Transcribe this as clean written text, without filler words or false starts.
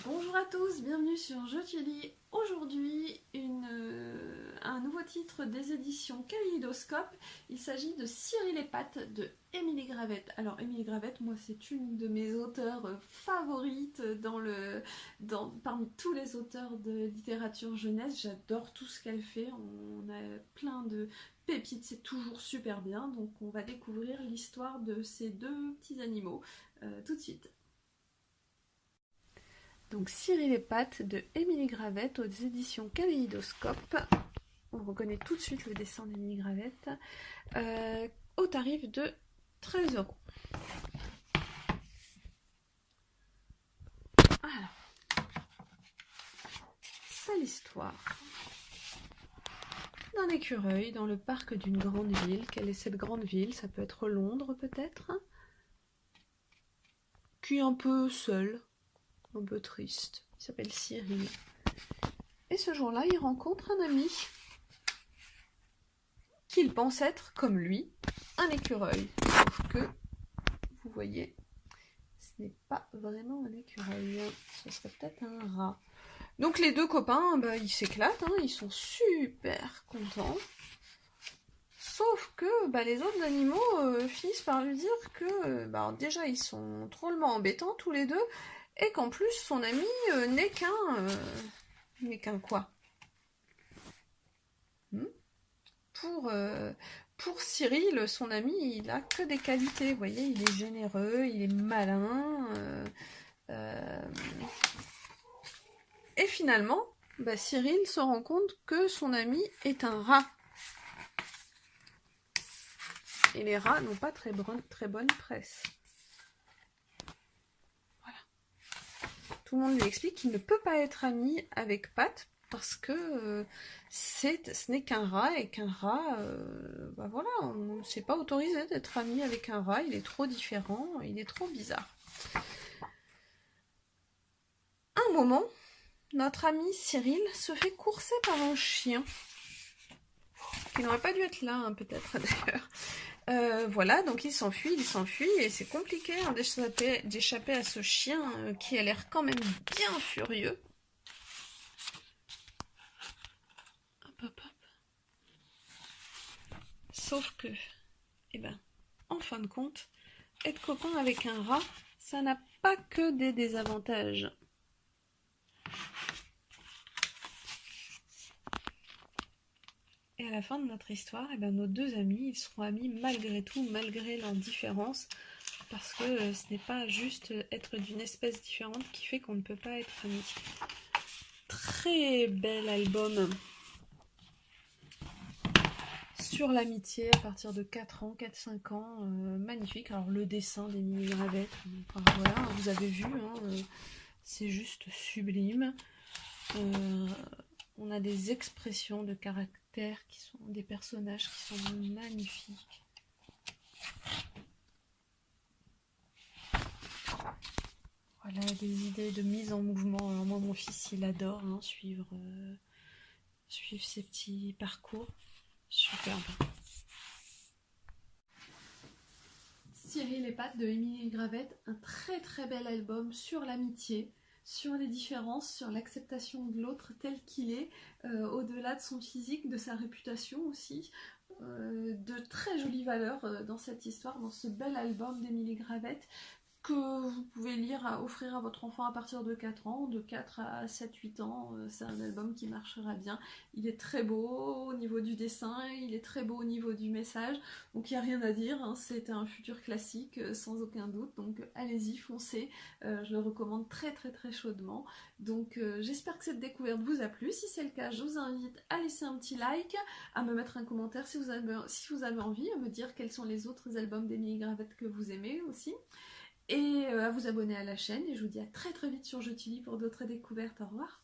Bonjour à tous, bienvenue sur Je te lis. Aujourd'hui, un nouveau titre des éditions Kaléidoscope. Il s'agit de Cyril et Pat de Émilie Gravette. Alors Émilie Gravette, moi c'est une de mes auteurs favorites parmi tous les auteurs de littérature jeunesse. J'adore tout ce qu'elle fait, on a plein de pépites, c'est toujours super bien. Donc on va découvrir l'histoire de ces deux petits animaux tout de suite. Donc Cyril et Pat de Émilie Gravette aux éditions Kaléidoscope. On reconnaît tout de suite le dessin d'Émilie Gravette. Au tarif de 13 €. Alors, c'est l'histoire d'un écureuil dans le parc d'une grande ville. Quelle est cette grande ville? Ça peut être Londres peut-être. Qui est un peu seul, un peu triste. Il s'appelle Cyril. Et ce jour-là, il rencontre un ami qu'il pense être, comme lui, un écureuil. Sauf que, vous voyez, ce n'est pas vraiment un écureuil. Ce serait peut-être un rat. Donc les deux copains, ils s'éclatent, ils sont super contents. Sauf que les autres animaux finissent par lui dire que déjà ils sont drôlement embêtants tous les deux, et qu'en plus son ami n'est qu'un quoi? Pour Cyril, son ami, il a que des qualités. Vous voyez, il est généreux, il est malin. Et finalement, Cyril se rend compte que son ami est un rat. Et les rats n'ont pas très bonne presse. Voilà. Tout le monde lui explique qu'il ne peut pas être ami avec Pat parce que ce n'est qu'un rat, et qu'un rat, voilà, c'est pas autorisé d'être ami avec un rat, il est trop différent, il est trop bizarre. Un moment, notre ami Cyril se fait courser par un chien, qui n'aurait pas dû être là, peut-être d'ailleurs. Voilà, donc il s'enfuit, et c'est compliqué d'échapper à ce chien qui a l'air quand même bien furieux. Hop. Sauf que, en fin de compte, être copain avec un rat, ça n'a pas que des désavantages. Et à la fin de notre histoire, nos deux amis, ils seront amis malgré tout, malgré leurs différences, parce que ce n'est pas juste être d'une espèce différente qui fait qu'on ne peut pas être amis. Très bel album sur l'amitié à partir de 4-5 ans, magnifique. Alors le dessin d'Émilie Gravette, voilà, vous avez vu, c'est juste sublime. On a des expressions de caractère qui sont des personnages qui sont magnifiques. Voilà, des idées de mise en mouvement. Alors moi, mon fils, il adore suivre ces petits parcours. Superbe. Cyril et Pat de Émilie Gravette, un très très bel album sur l'amitié, sur les différences, sur l'acceptation de l'autre tel qu'il est, au-delà de son physique, de sa réputation aussi. De très jolies valeurs dans cette histoire, dans ce bel album d'Émilie Gravette, que vous pouvez offrir à votre enfant à partir de 4 ans, de 4 à 7-8 ans. C'est un album qui marchera bien. Il est très beau au niveau du dessin, il est très beau au niveau du message, donc il n'y a rien à dire, c'est un futur classique sans aucun doute, donc allez-y, foncez, je le recommande très très très chaudement. Donc j'espère que cette découverte vous a plu. Si c'est le cas, je vous invite à laisser un petit like, à me mettre un commentaire si vous avez envie, à me dire quels sont les autres albums d'Émilie Gravette que vous aimez aussi, et à vous abonner à la chaîne, et je vous dis à très très vite sur Je te lis pour d'autres découvertes. Au revoir.